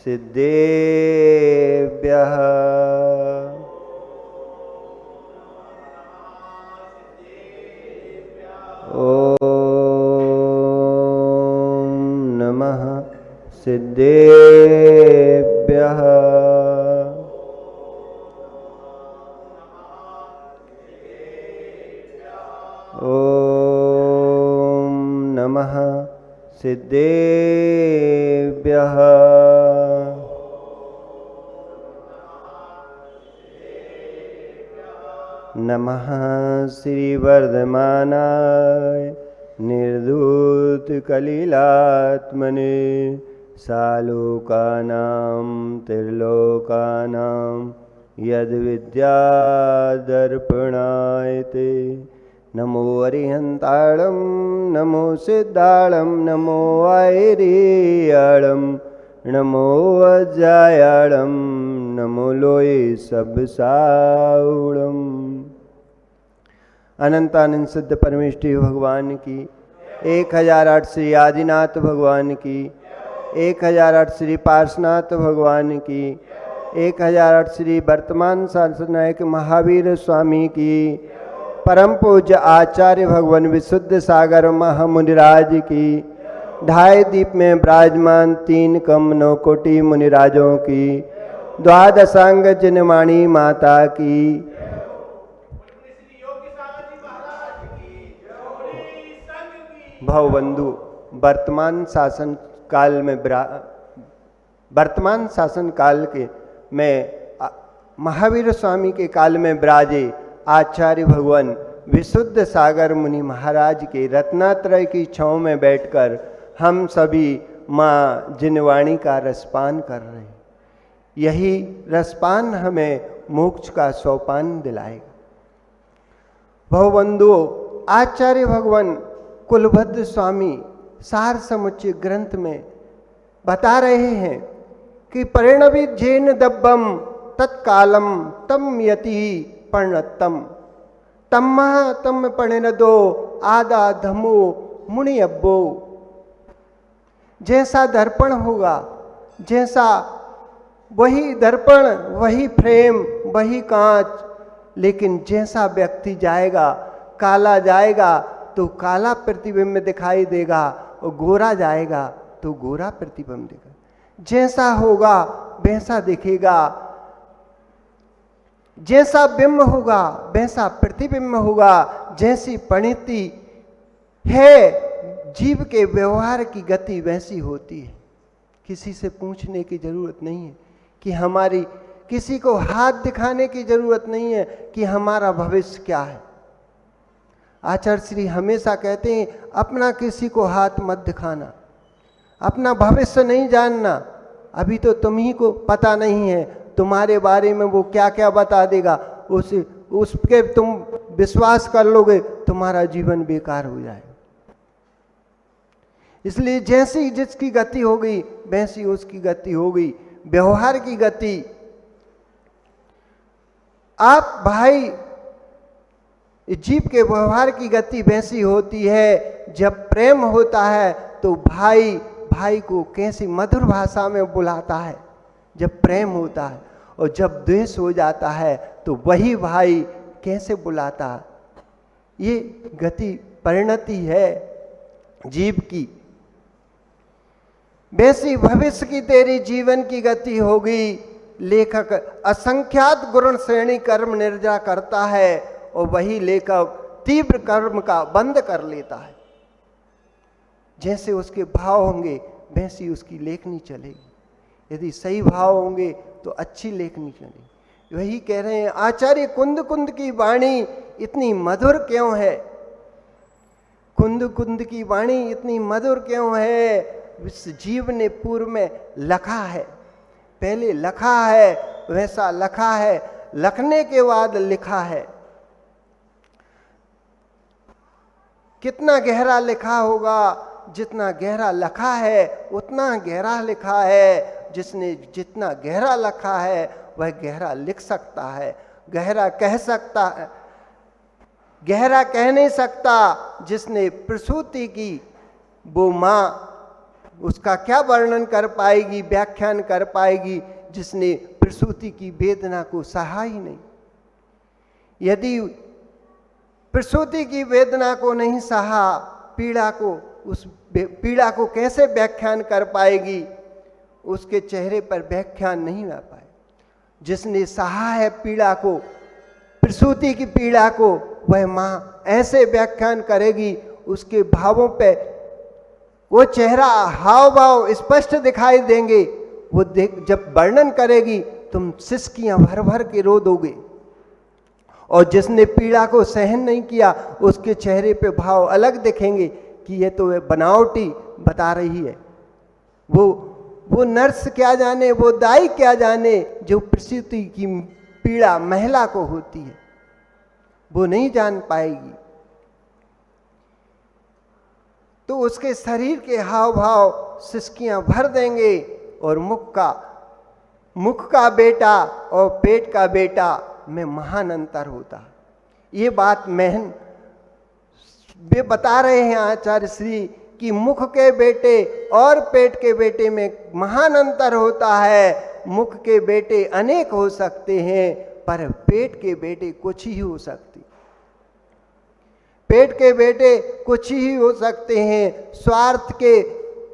सिद्धेभ्यः ॐ नमः सिद्धेभ्यः ॐ नमः सिद्धेभ्यः नमः श्रीवर्धमानाय निर्धूतकलिलात्मने सालोकानां त्रिलोकानां यद्विद्यादर्पणाय ते नमो अरिहन्ताळं नमो सिद्धाळं नमो ऐरियाळं नमो अजायाळं नमो लोये सबसाऊळं। अनंतानंद सिद्ध परमेष्ठी भगवान की 1008 श्री आदिनाथ भगवान की 1008 श्री पार्श्वनाथ भगवान की 1008 श्री वर्तमान शासनायक महावीर स्वामी की परम पूज्य आचार्य भगवान विशुद्ध सागर महामुनिराज की 2.5 दीप में विराजमान 3 कम 9 कोटि मुनिराजों की द्वादशांग जनवाणी माता की भवबंधु वर्तमान शासन काल के में महावीर स्वामी के काल में विराजे आचार्य भगवान विशुद्ध सागर मुनि महाराज के रत्नात्रय की छांव में बैठकर हम सभी माँ जिनवाणी का रसपान कर रहे हैं। यही रसपान हमें मोक्ष का सोपान दिलाएगा। भवबंधुओं, आचार्य भगवान कुलभद्र स्वामी सार समुच्चय ग्रंथ में बता रहे हैं कि परिणवित जैन दब्बम तत्कालम तम यति पर्णतम तम्मा तम परिणदो आदा धमो मुनि अब्बो। जैसा दर्पण होगा, जैसा वही दर्पण, वही फ्रेम, वही कांच, लेकिन जैसा व्यक्ति जाएगा, काला जाएगा तो काला प्रतिबिंब दिखाई देगा और गोरा जाएगा तो गोरा प्रतिबिंब दिखेगा। जैसा होगा वैसा दिखेगा, जैसा बिंब होगा वैसा प्रतिबिंब होगा। जैसी परिणति है जीव के व्यवहार की गति वैसी होती है। किसी से पूछने की जरूरत नहीं है कि हमारी, किसी को हाथ दिखाने की जरूरत नहीं है कि हमारा भविष्य क्या है। आचार्य श्री हमेशा कहते हैं अपना किसी को हाथ मत दिखाना, अपना भविष्य नहीं जानना। अभी तो तुम ही को पता नहीं है तुम्हारे बारे में वो क्या क्या बता देगा, उसके तुम विश्वास कर लोगे, तुम्हारा जीवन बेकार हो जाएगा। इसलिए जैसी जिसकी गति हो गई वैसी उसकी गति हो गई, व्यवहार की गति। आप भाई, जीव के व्यवहार की गति वैसी होती है। जब प्रेम होता है तो भाई भाई को कैसी मधुर भाषा में बुलाता है जब प्रेम होता है, और जब द्वेष हो जाता है तो वही भाई कैसे बुलाता है। ये गति परिणति है जीव की। वैसी भविष्य की तेरी जीवन की गति होगी। लेखक असंख्यात गुण श्रेणी कर्म निर्जा करता है और वही लेखक तीव्र कर्म का बंद कर लेता है। जैसे उसके भाव होंगे वैसी उसकी लेखनी चलेगी। यदि सही भाव होंगे तो अच्छी लेखनी चलेगी। वही कह रहे हैं आचार्य कुंद कुंद की वाणी इतनी मधुर क्यों है, कुंद कुंद की वाणी इतनी मधुर क्यों है। इस जीव ने पूर्व में लखा है, पहले लखा है, वैसा लखा है, लखने के बाद लिखा है। कितना गहरा लिखा होगा, जितना गहरा लखा है उतना गहरा लिखा है। जिसने जितना गहरा लिखा है वह गहरा लिख सकता है, गहरा कह सकता है, गहरा कह नहीं सकता। जिसने प्रसूति की वो माँ उसका क्या वर्णन कर पाएगी, व्याख्यान कर पाएगी, जिसने प्रसूति की वेदना को सहा ही नहीं। यदि प्रसूति की वेदना को नहीं सहा, पीड़ा को, उस पीड़ा को कैसे व्याख्यान कर पाएगी? उसके चेहरे पर व्याख्यान नहीं आ पाए। जिसने सहा है पीड़ा को, प्रसूति की पीड़ा को, वह माँ ऐसे व्याख्यान करेगी, उसके भावों पे वो चेहरा, हाव भाव स्पष्ट दिखाई देंगे। वो जब वर्णन करेगी तुम सिसकियां भर भर के रो दोगे। और जिसने पीड़ा को सहन नहीं किया, उसके चेहरे पे भाव अलग दिखेंगे कि ये तो बनावटी बता रही है। वो नर्स क्या जाने, वो दाई क्या जाने, जो प्रसूति की पीड़ा महिला को होती है, वो नहीं जान पाएगी। तो उसके शरीर के हाव भाव सिसकियां भर देंगे। और मुख का बेटा और पेट का बेटा में महान अंतर होता है। ये बात वे बता रहे हैं आचार्य श्री कि मुख के बेटे और पेट के बेटे में महान अंतर होता है। मुख के बेटे अनेक हो सकते हैं, पर पेट के बेटे कुछ ही हो सकते। पेट के बेटे कुछ ही हो सकते हैं। स्वार्थ के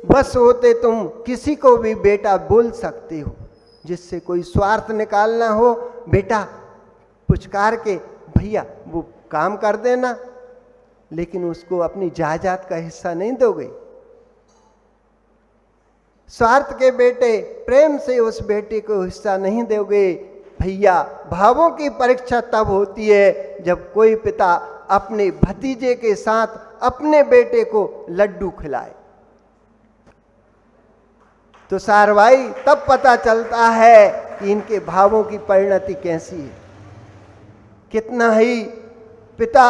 बस होते तुम किसी को भी बेटा बोल सकते हो। जिससे कोई स्वार्थ निकालना हो, बेटा पुचकार के भैया वो काम कर देना, लेकिन उसको अपनी जायदाद का हिस्सा नहीं दोगे। स्वार्थ के बेटे प्रेम से उस बेटे को हिस्सा नहीं दोगे। भैया, भावों की परीक्षा तब होती है जब कोई पिता अपने भतीजे के साथ अपने बेटे को लड्डू खिलाए। तो सारवाई तब पता चलता है कि इनके भावों की परिणति कैसी है। कितना ही पिता,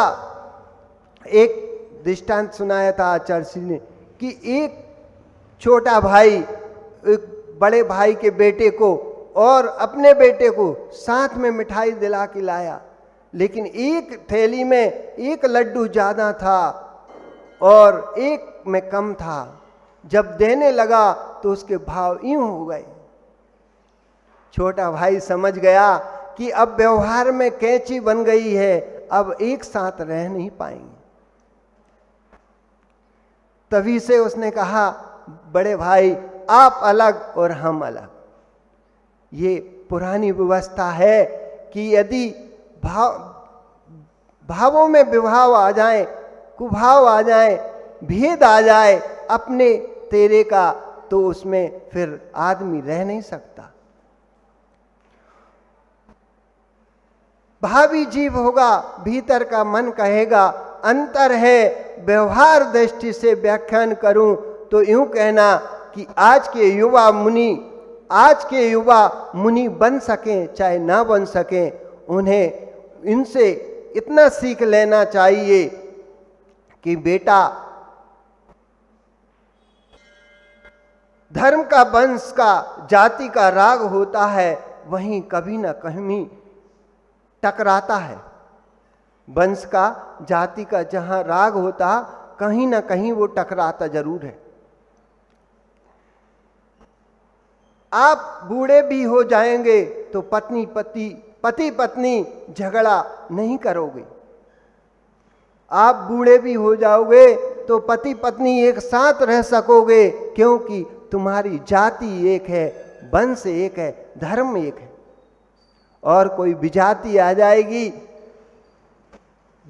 एक दृष्टांत सुनाया था आचार्य श्री ने कि एक छोटा भाई एक बड़े भाई के बेटे को और अपने बेटे को साथ में मिठाई दिला के लाया, लेकिन एक थैली में एक लड्डू ज्यादा था और एक में कम था। जब देने लगा तो उसके भाव यूं हो गए। छोटा भाई समझ गया कि अब व्यवहार में कैंची बन गई है, अब एक साथ रह नहीं पाएंगे। तभी से उसने कहा, बड़े भाई आप अलग और हम अलग। ये पुरानी व्यवस्था है कि यदि भावों में विभाव आ जाए, कुभाव आ जाए, भेद आ जाए अपने तेरे का, तो उसमें फिर आदमी रह नहीं सकता। भावी जीव होगा, भीतर का मन कहेगा अंतर है। व्यवहार दृष्टि से व्याख्यान करूं तो यूं कहना कि आज के युवा मुनि बन सकें चाहे ना बन सकें, उन्हें इनसे इतना सीख लेना चाहिए कि बेटा, धर्म का, वंश का, जाति का राग होता है, वहीं कभी ना कहीं टकराता है। वंश का, जाति का जहां राग होता, कहीं ना कहीं वो टकराता जरूर है। आप बूढ़े भी हो जाएंगे तो पति पत्नी झगड़ा नहीं करोगे। आप बूढ़े भी हो जाओगे तो पति पत्नी एक साथ रह सकोगे, क्योंकि तुम्हारी जाति एक है, वंश एक है, धर्म एक है। और कोई विजाति आ जाएगी,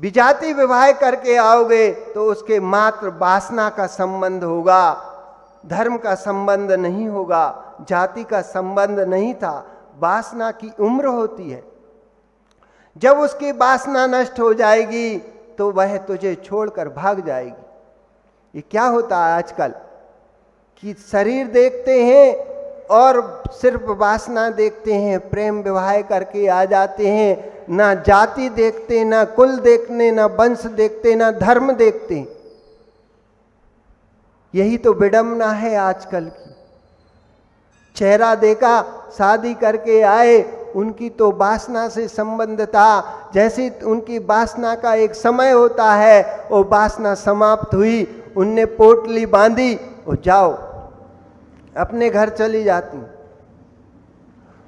विजाति विवाह करके आओगे तो उसके मात्र वासना का संबंध होगा, धर्म का संबंध नहीं होगा, जाति का संबंध नहीं था। वासना की उम्र होती है। जब उसकी वासना नष्ट हो जाएगी तो वह तुझे छोड़कर भाग जाएगी। ये क्या होता है आजकल कि शरीर देखते हैं और सिर्फ वासना देखते हैं, प्रेम विवाह करके आ जाते हैं, ना जाति देखते, ना कुल देखने, ना वंश देखते, ना धर्म देखते। यही तो विडंबना है आजकल की। चेहरा देखा, शादी करके आए, उनकी तो वासना से संबंध था। जैसे उनकी वासना का एक समय होता है, वो वासना समाप्त हुई, उनने पोटली बांधी और जाओ अपने घर चली जाती।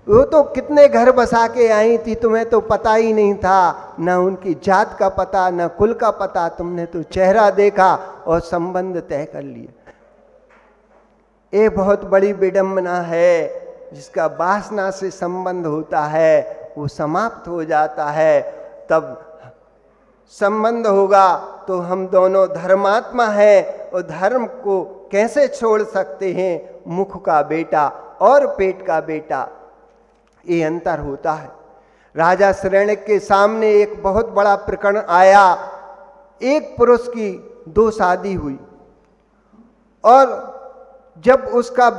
वो तो कितने घर बसा के आई थी, तुम्हें तो पता ही नहीं था, ना उनकी जात का पता, ना कुल का पता, तुमने तो चेहरा देखा और संबंध तय कर लिया। ये बहुत बड़ी विडंबना है। जिसका वासना से संबंध होता है वो समाप्त हो जाता है। तब संबंध होगा तो हम दोनों धर्मात्मा हैं, और धर्म को कैसे छोड़ सकते हैं? मुख का बेटा और पेट का बेटा, ये अंतर होता है। राजा शरण्यक के सामने एक बहुत बड़ा प्रकरण आया। एक पुरुष की 2 शादी हुई, और जब उसका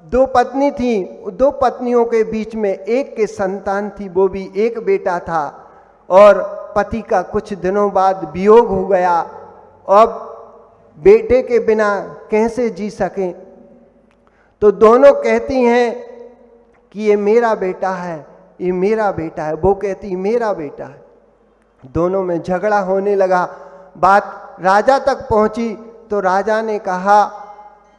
2 पत्नी थी, 2 पत्नियों के बीच में एक के संतान थी, वो भी एक बेटा था, और पति का कुछ दिनों बाद वियोग हो गया। अब बेटे के बिना कैसे जी सकें? तो दोनों कहती हैं कि ये मेरा बेटा है, ये मेरा बेटा है। वो कहती मेरा बेटा है। दोनों में झगड़ा होने लगा। बात राजा तक पहुंची तो राजा ने कहा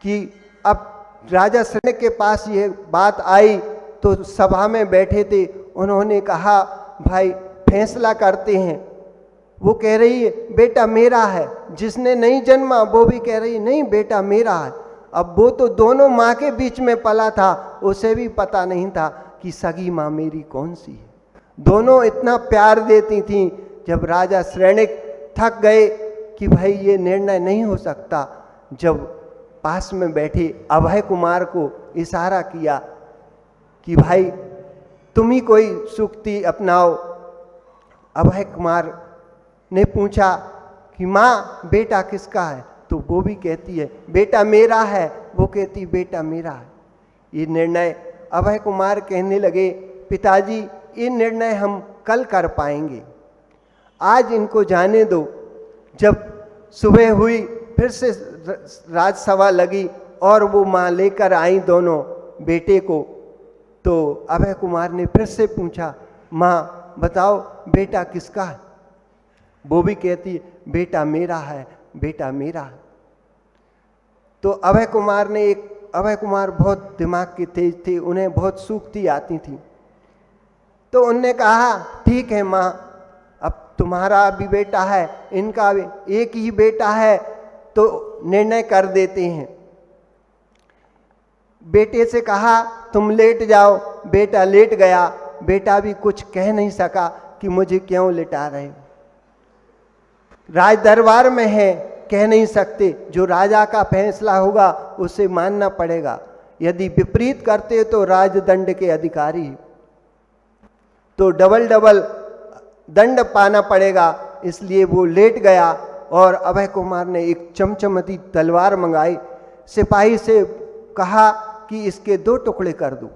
कि अब राजा शरण्यक के पास ये बात आई तो सभा में बैठे थे, उन्होंने कहा भाई फैसला करते हैं। वो कह रही है बेटा मेरा है, जिसने नहीं जन्मा वो भी कह रही नहीं बेटा मेरा है। अब वो तो दोनों माँ के बीच में पला था, उसे भी पता नहीं था कि सगी माँ मेरी कौन सी है। दोनों इतना प्यार देती थीं। जब राजा शरण्यक थक गए कि भाई ये निर्णय नहीं हो सकता, जब पास में बैठे अभय कुमार को इशारा किया कि भाई तुम ही कोई सूक्ति अपनाओ। अभय कुमार ने पूछा कि माँ बेटा किसका है? तो वो भी कहती है बेटा मेरा है, वो कहती बेटा मेरा है। ये निर्णय अभय कुमार कहने लगे पिताजी ये निर्णय हम कल कर पाएंगे, आज इनको जाने दो। जब सुबह हुई फिर से राजसभा लगी और वो माँ लेकर आई दोनों बेटे को। तो अभय कुमार ने फिर से पूछा माँ बताओ बेटा किसका है? वो भी कहती है बेटा मेरा है, बेटा मेरा है। तो अभय कुमार बहुत दिमाग के तेज थे, उन्हें बहुत सूक्ति आती थी। तो उनने कहा ठीक है माँ, अब तुम्हारा भी बेटा है, इनका भी एक ही बेटा है, तो निर्णय कर देते हैं। बेटे से कहा तुम लेट जाओ। बेटा लेट गया। बेटा भी कुछ कह नहीं सका कि मुझे क्यों लिटा रहे हो। राज दरबार में है, कह नहीं सकते। जो राजा का फैसला होगा उसे मानना पड़ेगा। यदि विपरीत करते तो राजदंड के अधिकारी, तो डबल दंड पाना पड़ेगा। इसलिए वो लेट गया और अभय कुमार ने एक चमचमती तलवार मंगाई। सिपाही से कहा कि इसके 2 टुकड़े कर दो।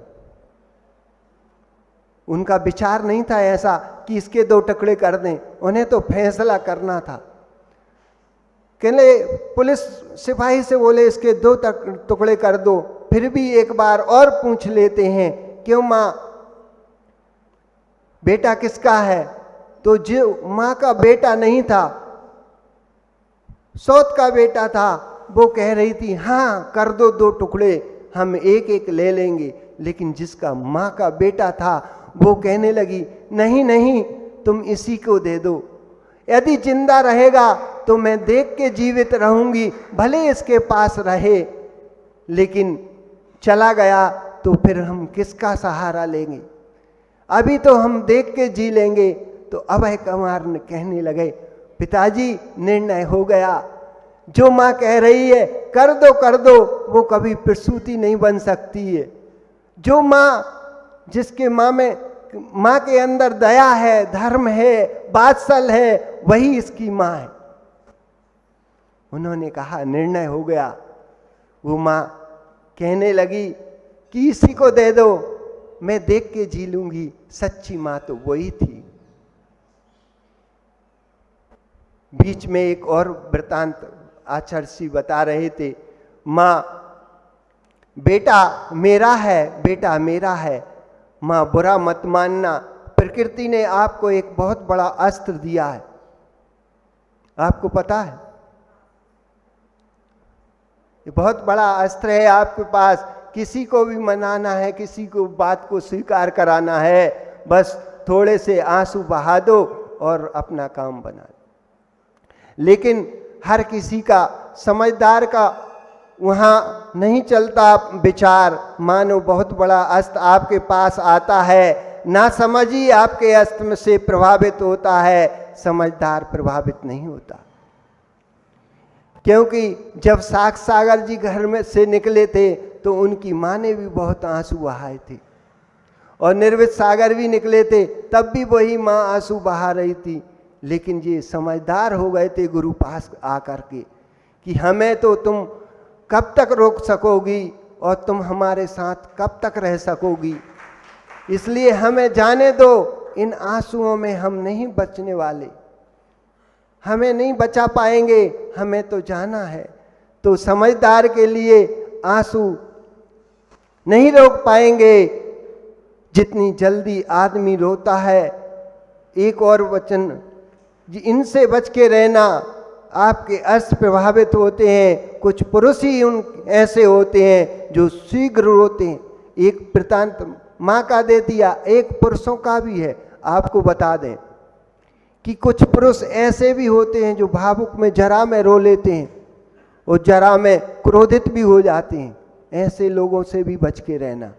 उनका विचार नहीं था ऐसा कि इसके 2 टुकड़े कर दें, उन्हें तो फैसला करना था। कहले पुलिस सिपाही से बोले इसके 2 टुकड़े कर दो। फिर भी एक बार और पूछ लेते हैं क्यों माँ बेटा किसका है? तो जो माँ का बेटा नहीं था, सौत का बेटा था, वो कह रही थी हाँ कर दो 2 टुकड़े, हम एक एक ले लेंगे। लेकिन जिसका माँ का बेटा था वो कहने लगी नहीं नहीं तुम इसी को दे दो। यदि जिंदा रहेगा तो मैं देख के जीवित रहूंगी, भले इसके पास रहे, लेकिन चला गया तो फिर हम किसका सहारा लेंगे? अभी तो हम देख के जी लेंगे। तो अभय कुमार ने कहने लगे पिताजी निर्णय हो गया, जो माँ कह रही है कर दो, वो कभी प्रसूति नहीं बन सकती है। जो माँ जिसके माँ के अंदर दया है, धर्म है, वात्सल है, वही इसकी माँ है। उन्होंने कहा निर्णय हो गया। वो माँ कहने लगी कि इसी को दे दो, मैं देख के जी लूंगी। सच्ची माँ तो वही थी। बीच में एक और वृतांत आचार्य बता रहे थे, माँ बेटा मेरा है, बेटा मेरा है, माँ बुरा मत मानना। प्रकृति ने आपको एक बहुत बड़ा अस्त्र दिया है, आपको पता है? ये बहुत बड़ा अस्त्र है आपके पास किसी को भी मनाना है, किसी को बात को स्वीकार कराना है, बस थोड़े से आंसू बहा दो और अपना काम बना दो। लेकिन हर किसी का, समझदार का वहाँ नहीं चलता विचार। मानो बहुत अस्त अस्त आपके पास आता है, ना समझी आपके अस्त से प्रभावित होता है, समझदार प्रभावित नहीं होता। क्योंकि जब साक्ष सागर जी घर में से निकले थे तो उनकी माँ ने भी बहुत आंसू बहाए थे, और निर्वित सागर भी निकले थे तब भी वही माँ आंसू बहा रही थी। लेकिन ये समझदार हो गए थे गुरु पास आकर के कि हमें तो तुम कब तक रोक सकोगी और तुम हमारे साथ कब तक रह सकोगी, इसलिए हमें जाने दो। इन आंसुओं में हम नहीं बचने वाले, हमें नहीं बचा पाएंगे, हमें तो जाना है। तो समझदार के लिए आंसू नहीं रोक पाएंगे। जितनी जल्दी आदमी रोता है, एक और वचन, इनसे बच के रहना। आपके अस्त प्रभावित होते हैं, कुछ पुरुष ही उन ऐसे होते हैं जो शीघ्र रोते हैं। एक वृत्तांत माँ का दे दिया, एक पुरुषों का भी है। आपको बता दें कि कुछ पुरुष ऐसे भी होते हैं जो भावुक में जरा में रो लेते हैं और जरा में क्रोधित भी हो जाते हैं। ऐसे लोगों से भी बच के रहना।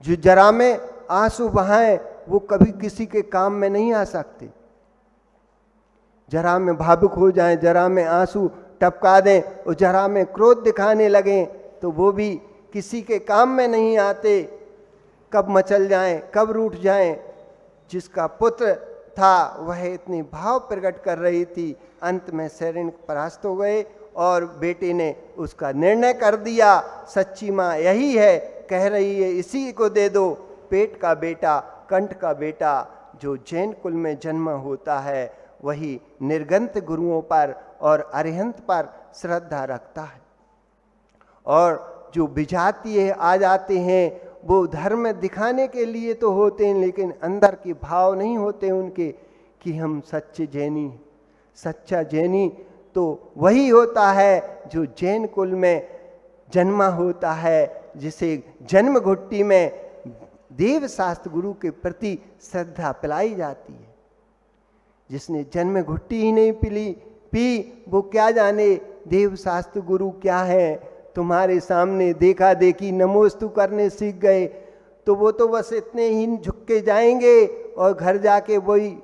जो जरा में आंसू बहाएं वो कभी किसी के काम में नहीं आ सकते। जरा में भावुक हो जाएं, जरा में आंसू टपका दें और जरा में क्रोध दिखाने लगें तो वो भी किसी के काम में नहीं आते। कब मचल जाएं, कब रूठ जाएं। जिसका पुत्र था वह इतनी भाव प्रकट कर रही थी, अंत में शरीर परास्त हो गए और बेटे ने उसका निर्णय कर दिया। सच्ची माँ यही है, कह रही है इसी को दे दो, पेट का बेटा, कंठ का बेटा। जो जैन कुल में जन्म होता है वही निर्गंत गुरुओं पर और अरिहंत पर श्रद्धा रखता है। और जो विजातीय आ जाते हैं वो धर्म दिखाने के लिए तो होते हैं, लेकिन अंदर के भाव नहीं होते उनके कि हम सच्चे जैनी। सच्चा जैनी तो वही होता है जो जैन कुल में जन्मा होता है, जिसे जन्म घुट्टी में देव शास्त्र गुरु के प्रति श्रद्धा पिलाई जाती है। जिसने जन्म घुट्टी ही नहीं पी वो क्या जाने देव शास्त्र गुरु क्या है। तुम्हारे सामने देखा देखी नमोस्तु करने सीख गए तो वो तो बस इतने ही झुक के जाएंगे और घर जाके वही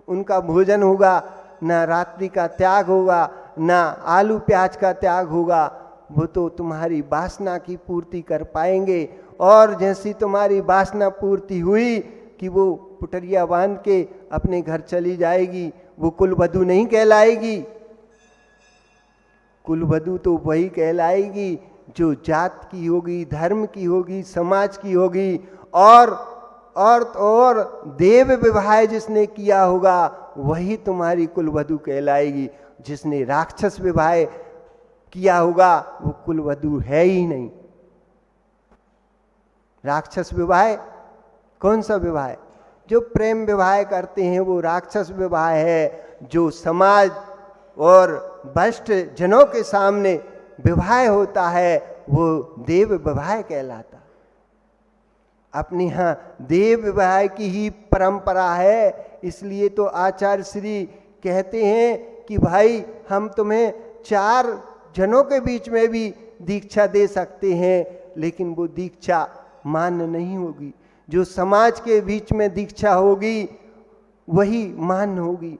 उनका भोजन होगा, ना रात्रि का त्याग होगा, ना आलू प्याज का त्याग होगा। वो तो तुम्हारी वासना की पूर्ति कर पाएंगे। और जैसी तुम्हारी वासना पूर्ति हुई कि वो पुटरिया बांध के अपने घर चली जाएगी, वो कुलवधू नहीं कहलाएगी। कुलवधू तो वही कहलाएगी जो जात की होगी, धर्म की होगी, समाज की होगी और देव विवाह जिसने किया होगा वही तुम्हारी कुलवधू कहलाएगी। जिसने राक्षस विवाह किया होगा वो कुलवधू है ही नहीं। राक्षस विवाह कौन सा विवाह है? जो प्रेम विवाह करते हैं वो राक्षस विवाह है। जो समाज और वरिष्ठ जनों के सामने विवाह होता है वो देव विवाह कहलाता। अपने यहाँ देव विवाह की ही परंपरा है। इसलिए तो आचार्य श्री कहते हैं कि भाई हम तुम्हें 4 जनों के बीच में भी दीक्षा दे सकते हैं, लेकिन वो दीक्षा मान्य नहीं होगी। जो समाज के बीच में दीक्षा होगी वही मान्य होगी।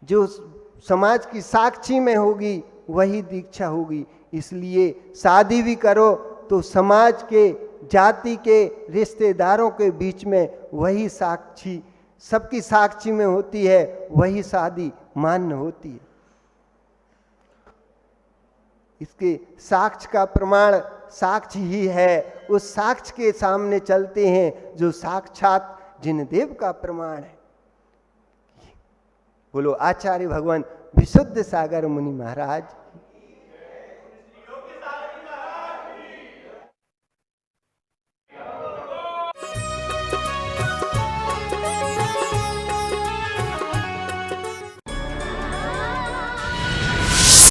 जो समाज की साक्षी में होगी वही दीक्षा होगी। इसलिए शादी भी करो तो समाज के, जाति के, रिश्तेदारों के बीच में वही साक्षी, सबकी साक्षी में होती है, वही शादी मान्य होती है। इसके साक्ष्य का प्रमाण साक्ष्य ही है। उस साक्ष्य के सामने चलते हैं जो साक्षात जिनदेव का प्रमाण है। बोलो आचार्य भगवान विशुद्ध सागर मुनि महाराज।